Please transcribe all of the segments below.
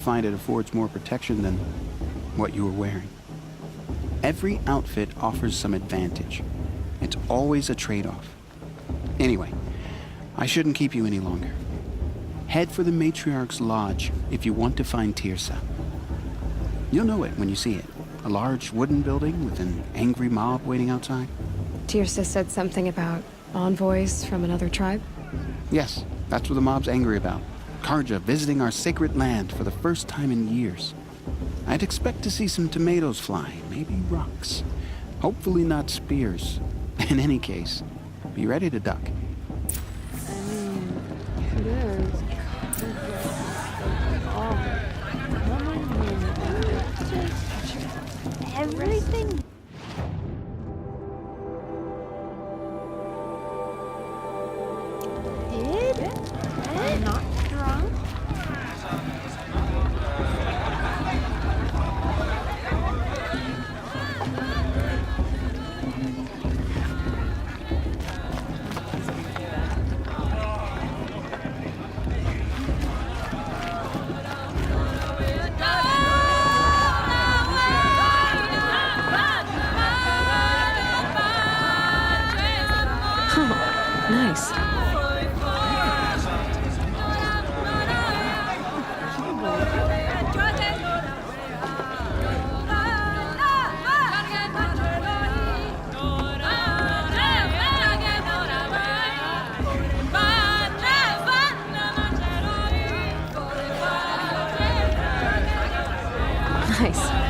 find it affords more protection than what you were wearing. Every outfit offers some advantage. It's always a trade-off. Anyway, I shouldn't keep you any longer. Head for the Matriarch's Lodge if you want to find Teersa. You'll know it when you see it. A large wooden building with an angry mob waiting outside. Teersa said something about envoys from another tribe? Yes, that's what the mob's angry about. Carja visiting our sacred land for the first time in years. I'd expect to see some tomatoes fly, maybe rocks. Hopefully not spears. In any case, be ready to duck. Everything. I'm not drunk. Nice. Nice.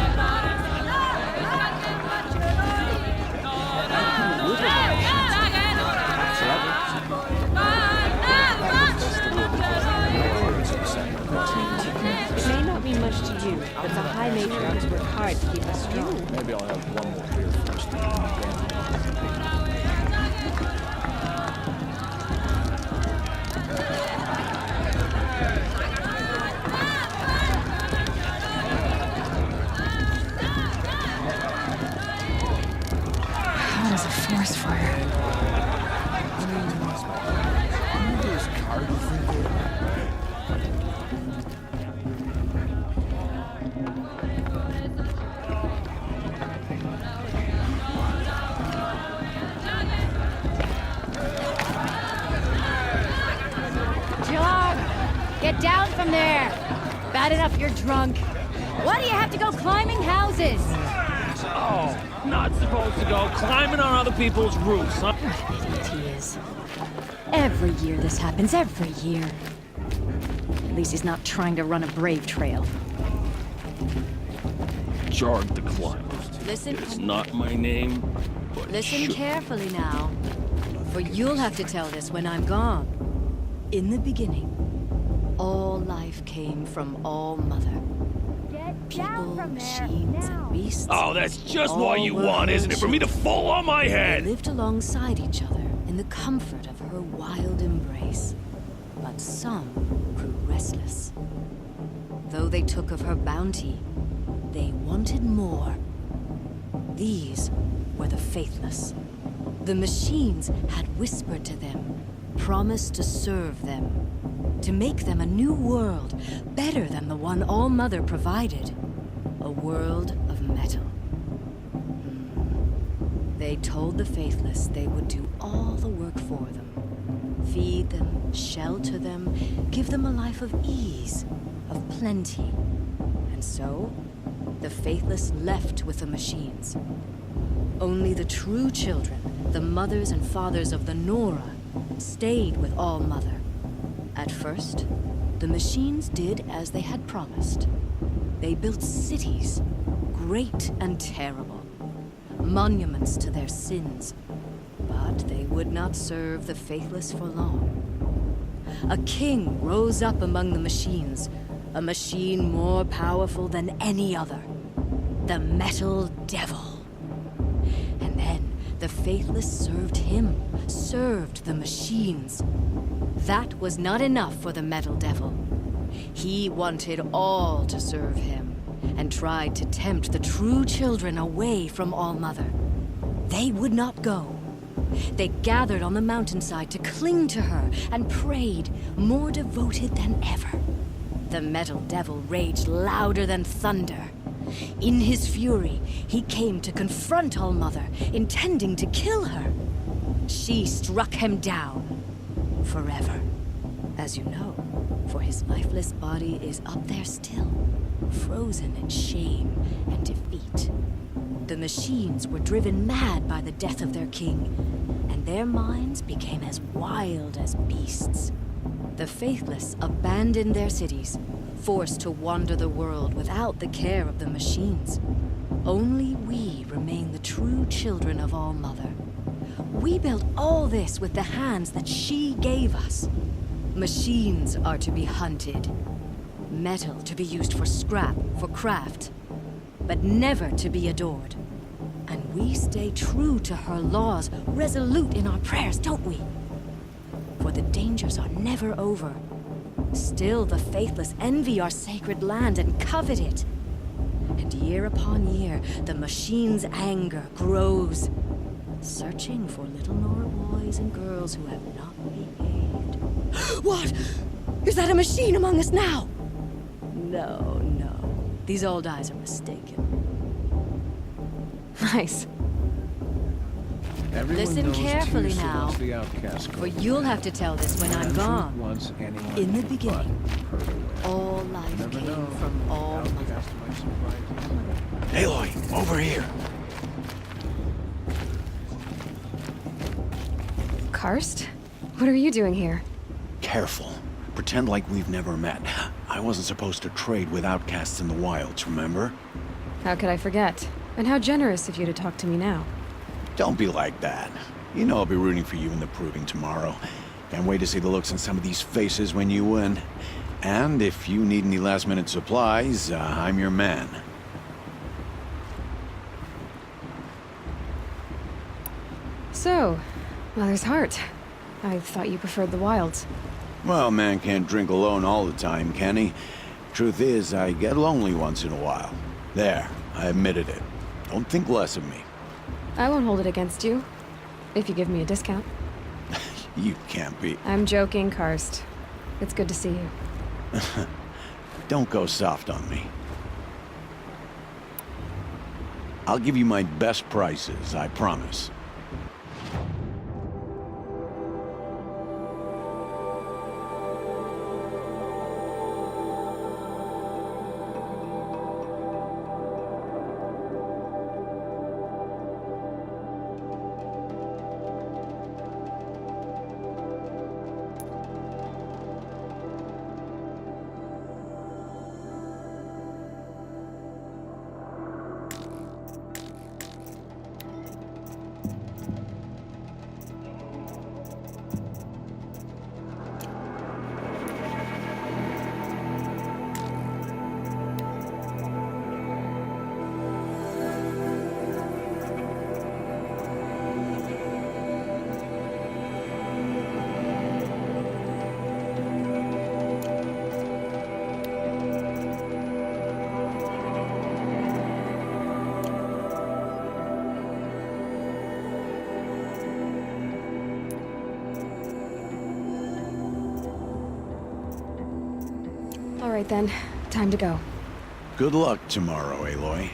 It may not mean much to you, but the High Matriarchs work hard to keep us strong. Maybe I'll have one more beer first. How does a forest fire? Get down from there! Bad enough you're drunk. Why do you have to go climbing houses? Oh, not supposed to go climbing on other people's roofs, huh? What an idiot he is. Every year this happens, every year. At least he's not trying to run a brave trail. Jarg the Climber. Listen, It's not my name, but listen should. carefully now. For you'll have to tell this when I'm gone. In the beginning, all life came from All Mother. People, machines, and beasts. Oh, that's just what all you were want, her isn't it? For me to children. fall on my They head! lived alongside each other in the comfort of her wild embrace. But some grew restless. Though they took of her bounty, they wanted more. These were the faithless. The machines had whispered to them, promised to serve them, to make them a new world, better than the one All Mother provided. A world of metal. They told the faithless they would do all the work for them. Feed them, shelter them, give them a life of ease, of plenty. And so, the faithless left with the machines. Only the true children, the mothers and fathers of the Nora, stayed with All Mother. At first, the machines did as they had promised. They built cities, great and terrible, monuments to their sins. But they would not serve the faithless for long. A king rose up among the machines, a machine more powerful than any other, the Metal Devil. And then the faithless served him, served the machines. That was not enough for the Metal Devil. He wanted all to serve him, and tried to tempt the true children away from All Mother. They would not go. They gathered on the mountainside to cling to her and prayed, more devoted than ever. The metal devil raged louder than thunder. In his fury, he came to confront All-Mother, intending to kill her. She struck him down. Forever. As you know, for his lifeless body is up there still, frozen in shame and defeat. The machines were driven mad by the death of their king, and their minds became as wild as beasts. The faithless abandoned their cities, forced to wander the world without the care of the machines. Only we remain the true children of All-Mother. We built all this with the hands that she gave us. Machines are to be hunted. Metal to be used for scrap, for craft. But never to be adored. And we stay true to her laws, resolute in our prayers, don't we? For the dangers are never over. Still the faithless envy our sacred land and covet it. And year upon year, the machine's anger grows, searching for little Nora boys and girls who have not behaved. What? Is that a machine among us now? No, no. These old eyes are mistaken. Nice. Everyone Listen knows carefully Tirsa now, wants the outcast for girl. you'll have to tell this when I'm Andrew gone. wants anyone In the but beginning, her to win. all life Never came know. from All-Mother. Outcast might surprise you. Aloy, over here. Karst? What are you doing here? Careful. Pretend like we've never met. I wasn't supposed to trade with outcasts in the wilds, remember? How could I forget? And how generous of you to talk to me now. Don't be like that. You know I'll be rooting for you in the proving tomorrow. Can't wait to see the looks on some of these faces when you win. And if you need any last-minute supplies, I'm your man. So, Mother's Heart. I thought you preferred the wilds. Well, man can't drink alone all the time, can he? Truth is, I get lonely once in a while. There, I admitted it. Don't think less of me. I won't hold it against you. If you give me a discount. You can't be. I'm joking, Karst. It's good to see you. Don't go soft on me. I'll give you my best prices, I promise. All right then, time to go. Good luck tomorrow, Aloy.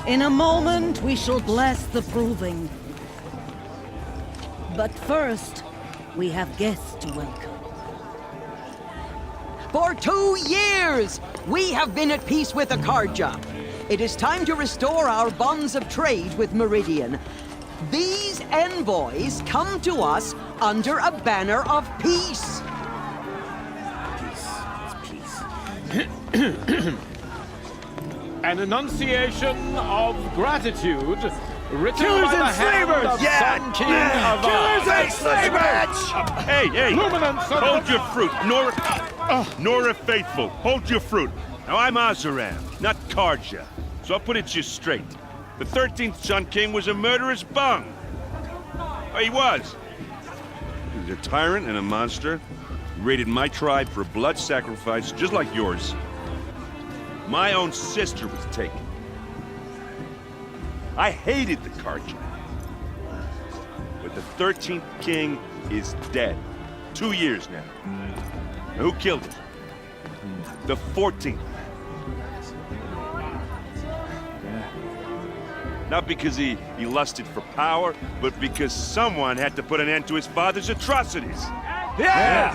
In a moment, we shall bless the proving. But first, we have guests to welcome. For 2 years, we have been at peace with Akarja. It is time to restore our bonds of trade with Meridian. These envoys come to us under a banner of peace. An enunciation of gratitude written Killers by the and hand slavers! of Yeah! Sun King of Killers and slavers! Hey, Luminance of hold the- your fruit. Nora Faithful, hold your fruit. Now, I'm Azaram, not Karja, so I'll put it to you straight. The 13th Sun King was a murderous bung. Oh, he was. He was a tyrant and a monster. He raided my tribe for a blood sacrifice, just like yours. My own sister was taken. I hated the Karja. But the 13th King is dead. 2 years now. Now, who killed him? The 14th. Not because he lusted for power, but because someone had to put an end to his father's atrocities. Yeah!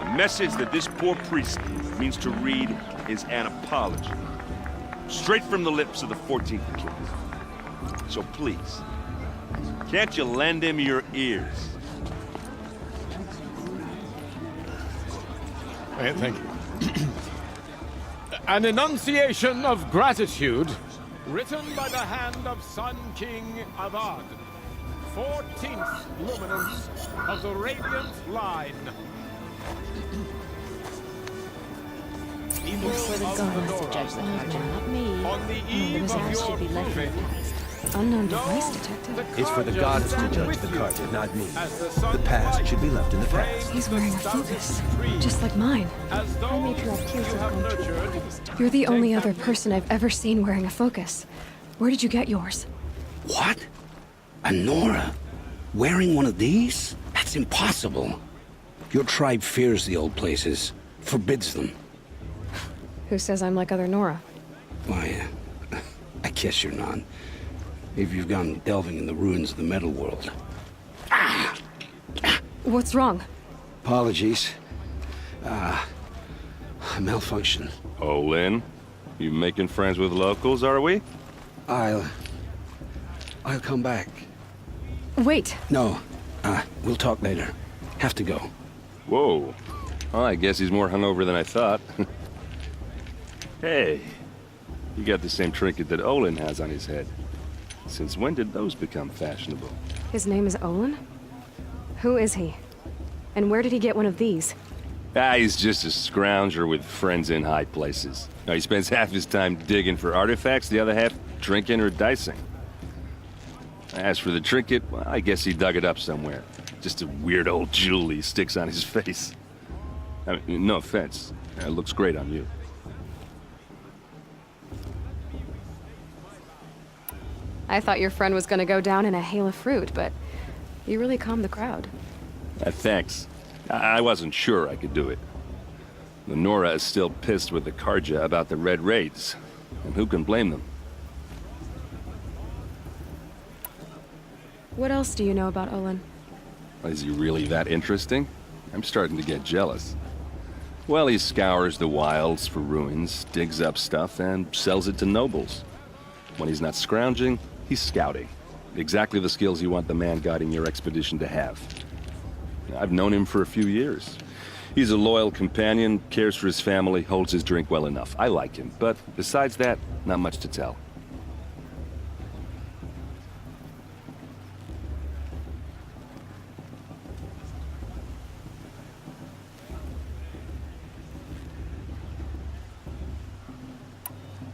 The message that this poor priest means to read is an apology. Straight from the lips of the 14th king. So please, can't you lend him your ears? Thank you. An enunciation of gratitude written by the hand of Sun King Avad, 14th luminance of the Radiant Line. People For the of gods to Nora, judge the Karja, not me. on the The eve of past your should be left in the proving, past. Unknown know device detected. It's for the Karja gods to stand judge with the you Karja, not me. as the The sun past light should be left in the past. frames He's wearing a the focus, thousand trees, just like mine. as those matriarch you hears of have them. nurtured. You're the only other person I've ever seen wearing a focus. Where did you get yours? What? A Nora? Wearing one of these? That's impossible. Your tribe fears the old places, forbids them. Who says I'm like other Nora? Why, I guess you're not. If you've gone delving in the ruins of the metal world. What's wrong? Apologies. A malfunction. Oh, Lynn, you making friends with locals, are we? I'll come back. Wait. No, we'll talk later. Have to go. Whoa. Well, I guess he's more hungover than I thought. Hey, you got the same trinket that Olin has on his head. Since when did those become fashionable? His name is Olin? Who is he? And where did he get one of these? He's just a scrounger with friends in high places. Now, he spends half his time digging for artifacts, the other half drinking or dicing. As for the trinket, well, I guess he dug it up somewhere. Just a weird old jewel he sticks on his face. I mean, no offense. It looks great on you. I thought your friend was gonna go down in a hail of fruit, but you really calmed the crowd. Thanks. I wasn't sure I could do it. The Nora is still pissed with the Karja about the Red Raids. And who can blame them? What else do you know about Olin? Is he really that interesting? I'm starting to get jealous. Well, he scours the wilds for ruins, digs up stuff, and sells it to nobles. When he's not scrounging, he's scouting. Exactly the skills you want the man guiding your expedition to have. I've known him for a few years. He's a loyal companion, cares for his family, holds his drink well enough. I like him, but besides that, not much to tell.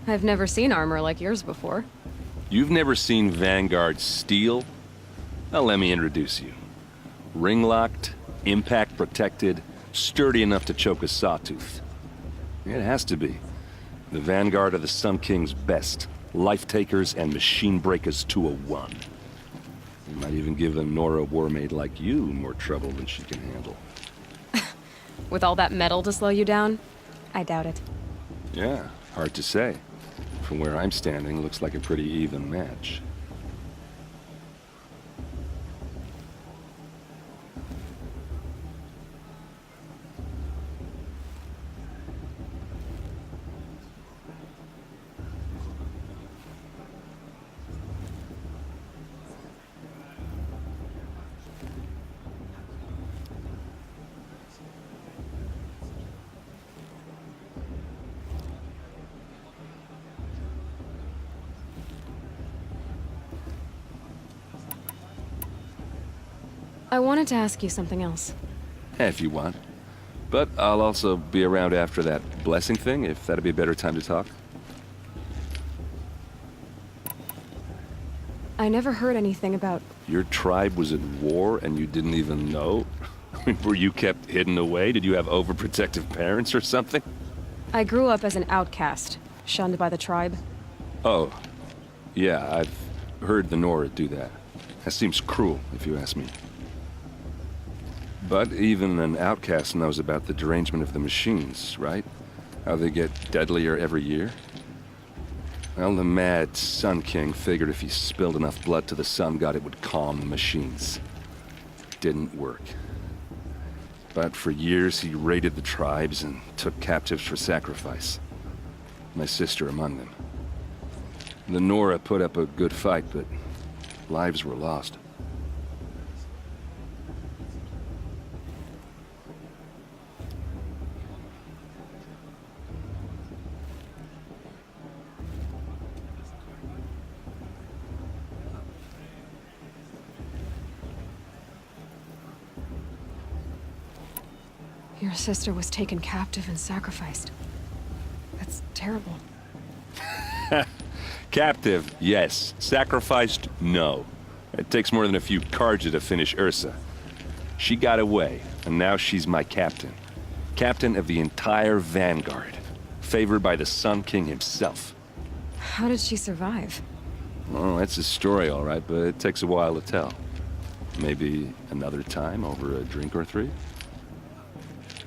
I've never seen armor like yours before. You've never seen Vanguard steel? Well, let me introduce you. Ring-locked, impact-protected, sturdy enough to choke a sawtooth. It has to be. The Vanguard are the Sun King's best. Life-takers and machine-breakers to a one. You might even give a Nora warmaid like you more trouble than she can handle. With all that metal to slow you down? I doubt it. Yeah, hard to say. From where I'm standing, looks like a pretty even match. I wanted to ask you something else. If you want. But I'll also be around after that blessing thing, if that'd be a better time to talk. I never heard anything about... Your tribe was at war and you didn't even know? Were you kept hidden away? Did you have overprotective parents or something? I grew up as an outcast, shunned by the tribe. Oh. Yeah, I've heard the Nora do that. That seems cruel, if you ask me. But even an outcast knows about the derangement of the machines, right? How they get deadlier every year? Well, the mad Sun King figured if he spilled enough blood to the Sun God, it would calm the machines. Didn't work. But for years, he raided the tribes and took captives for sacrifice. My sister among them. The Nora put up a good fight, but lives were lost. Your sister was taken captive and sacrificed. That's terrible. Captive, yes. Sacrificed, no. It takes more than a few Carja to finish Ursa. She got away, and now she's my captain. Captain of the entire Vanguard. Favored by the Sun King himself. How did she survive? Well, that's a story, all right, but it takes a while to tell. Maybe another time over a drink or three?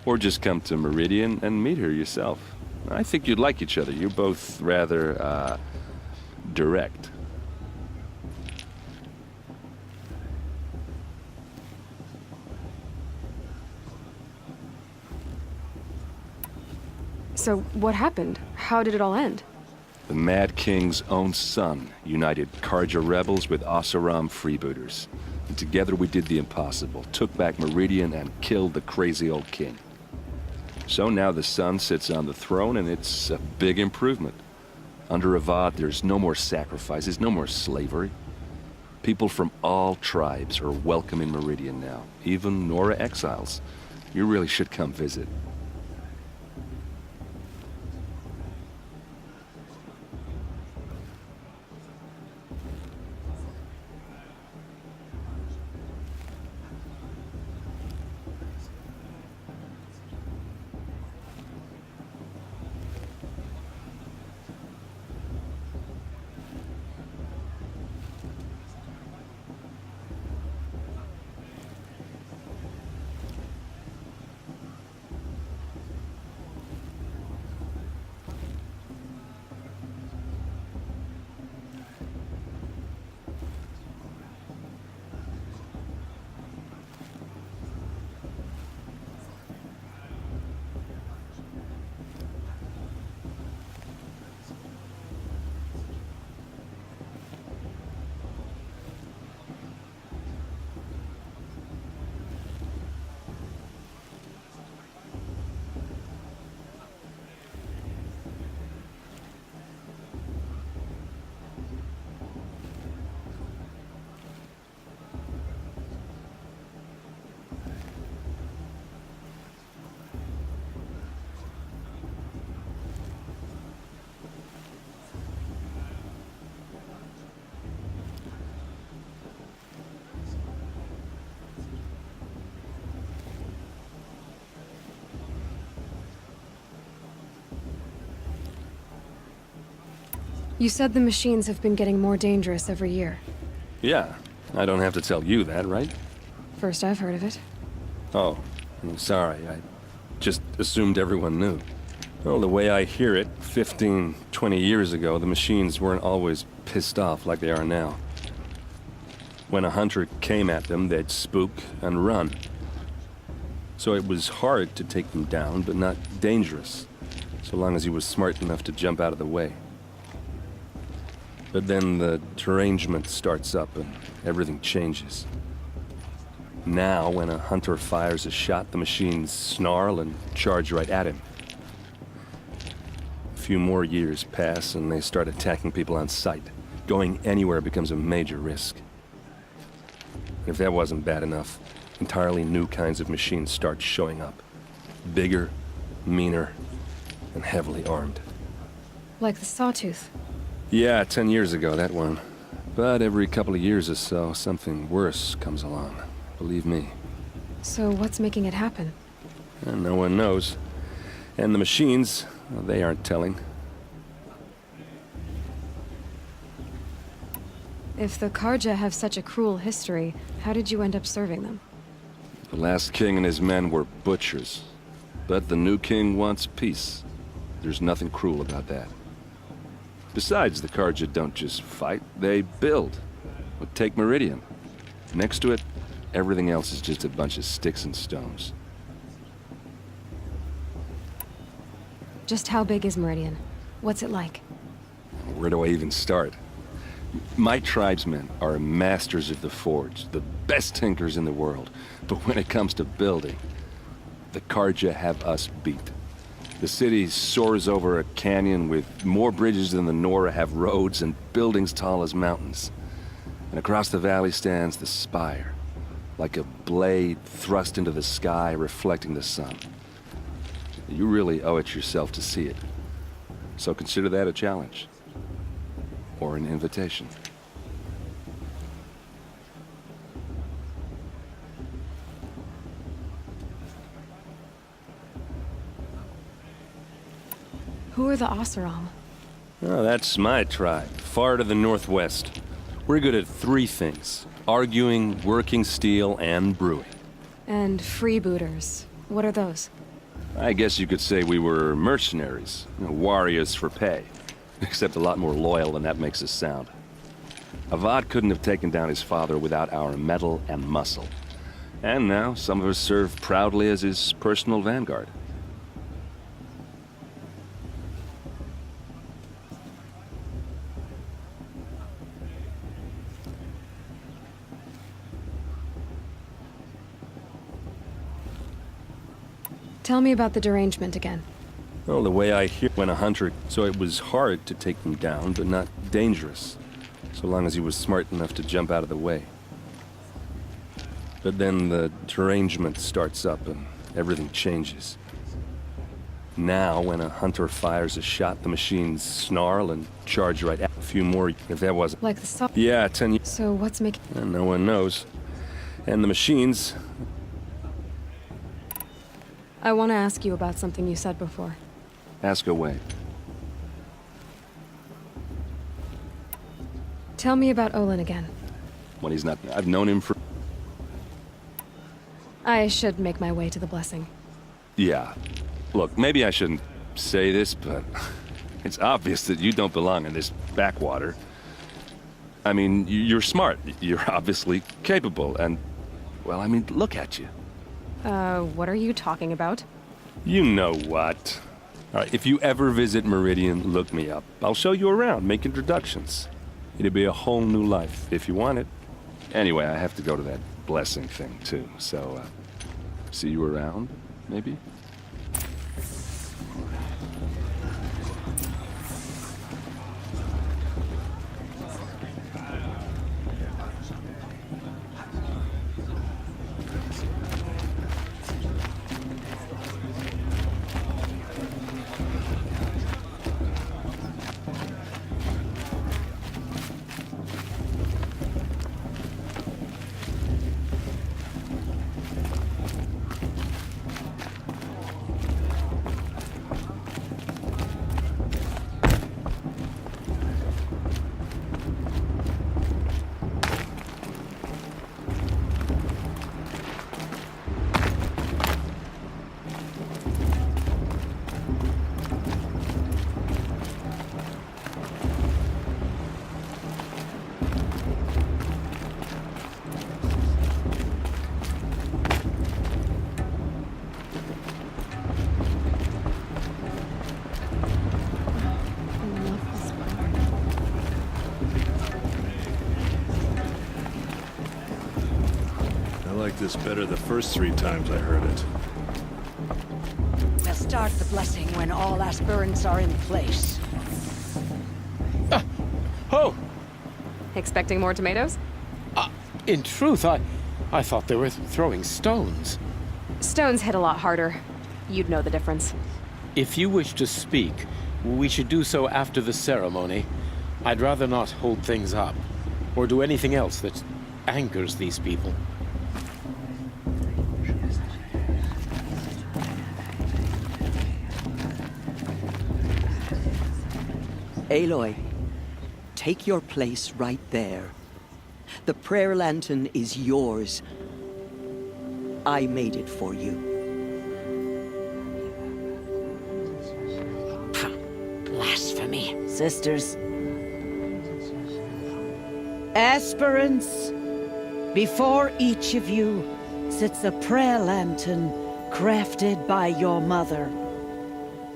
Or just come to Meridian and meet her yourself. I think you'd like each other. You're both rather, direct. So, what happened? How did it all end? The Mad King's own son united Carja rebels with Oseram freebooters. And together we did the impossible, took back Meridian and killed the crazy old king. So now the Sun sits on the throne, and it's a big improvement. Under Avad, there's no more sacrifices, no more slavery. People from all tribes are welcome in Meridian now, even Nora exiles. You really should come visit. You said the machines have been getting more dangerous every year. Yeah, I don't have to tell you that, right? First I've heard of it. Oh, I'm sorry. I just assumed everyone knew. Well, the way I hear it, 15, 20 years ago, the machines weren't always pissed off like they are now. When a hunter came at them, they'd spook and run. So it was hard to take them down, but not dangerous, so long as he was smart enough to jump out of the way. But then the derangement starts up and everything changes. Now, when a hunter fires a shot, the machines snarl and charge right at him. A few more years pass and they start attacking people on sight. Going anywhere becomes a major risk. If that wasn't bad enough, entirely new kinds of machines start showing up. Bigger, meaner, and heavily armed. Like the Sawtooth. Yeah, 10 years ago, that one. But every couple of years or so, something worse comes along. Believe me. So what's making it happen? And no one knows. And the machines, well, they aren't telling. If the Karja have such a cruel history, how did you end up serving them? The last king and his men were butchers. But the new king wants peace. There's nothing cruel about that. Besides, the Karja don't just fight, they build. Well, take Meridian. Next to it, everything else is just a bunch of sticks and stones. Just how big is Meridian? What's it like? Where do I even start? My tribesmen are masters of the forge, the best tinkers in the world. But when it comes to building, the Karja have us beat. The city soars over a canyon with more bridges than the Nora have roads and buildings tall as mountains. And across the valley stands the spire, like a blade thrust into the sky reflecting the sun. You really owe it yourself to see it. So consider that a challenge. Or an invitation. Who are the Oseram? Oh, that's my tribe, far to the northwest. We're good at three things: arguing, working steel, and brewing. And freebooters. What are those? I guess you could say we were mercenaries, warriors for pay. Except a lot more loyal than that makes us sound. Avad couldn't have taken down his father without our metal and muscle. And now, some of us serve proudly as his personal vanguard. Tell me about the derangement again. Well, the way I hear when a hunter, so it was hard to take them down, but not dangerous, so long as he was smart enough to jump out of the way. But then the derangement starts up and everything changes. Now, when a hunter fires a shot, the machines snarl and charge right at a few more, if that wasn't... Like the Saw... Yeah, 10 years... So what's making... And no one knows. And the machines... I want to ask you about something you said before. Ask away. Tell me about Olin again. When he's not... I've known him for... I should make my way to the blessing. Yeah. Look, maybe I shouldn't say this, but... it's obvious that you don't belong in this backwater. I mean, you're smart. You're obviously capable, and... well, I mean, look at you. What are you talking about? You know what. All right, if you ever visit Meridian, look me up. I'll show you around, make introductions. It'll be a whole new life, if you want it. Anyway, I have to go to that blessing thing, too, so, see you around, maybe? this better the first 3 times I heard it. We'll start the blessing when all aspirants are in place. Oh! Expecting more tomatoes? In truth, I thought they were throwing stones. Stones hit a lot harder. You'd know the difference. If you wish to speak, we should do so after the ceremony. I'd rather not hold things up, or do anything else that angers these people. Aloy, take your place right there. The prayer lantern is yours. I made it for you. Blasphemy. Sisters. Aspirants, before each of you sits a prayer lantern crafted by your mother.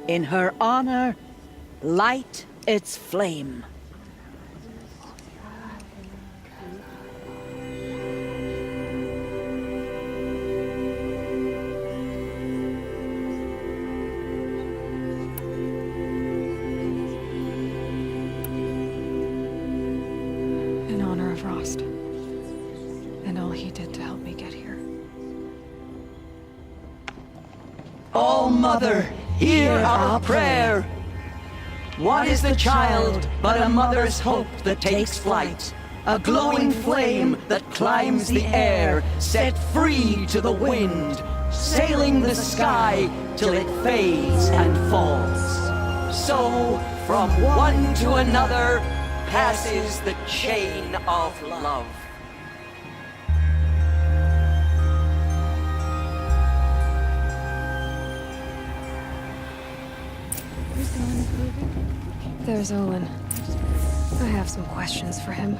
In her honor, light its flame. In honor of Rost. And all he did to help me get here. All Mother, hear our prayer. What is the child but a mother's hope that takes flight? A glowing flame that climbs the air, set free to the wind, sailing the sky till it fades and falls. So, from one to another, passes the chain of love. There's Olin. I have some questions for him.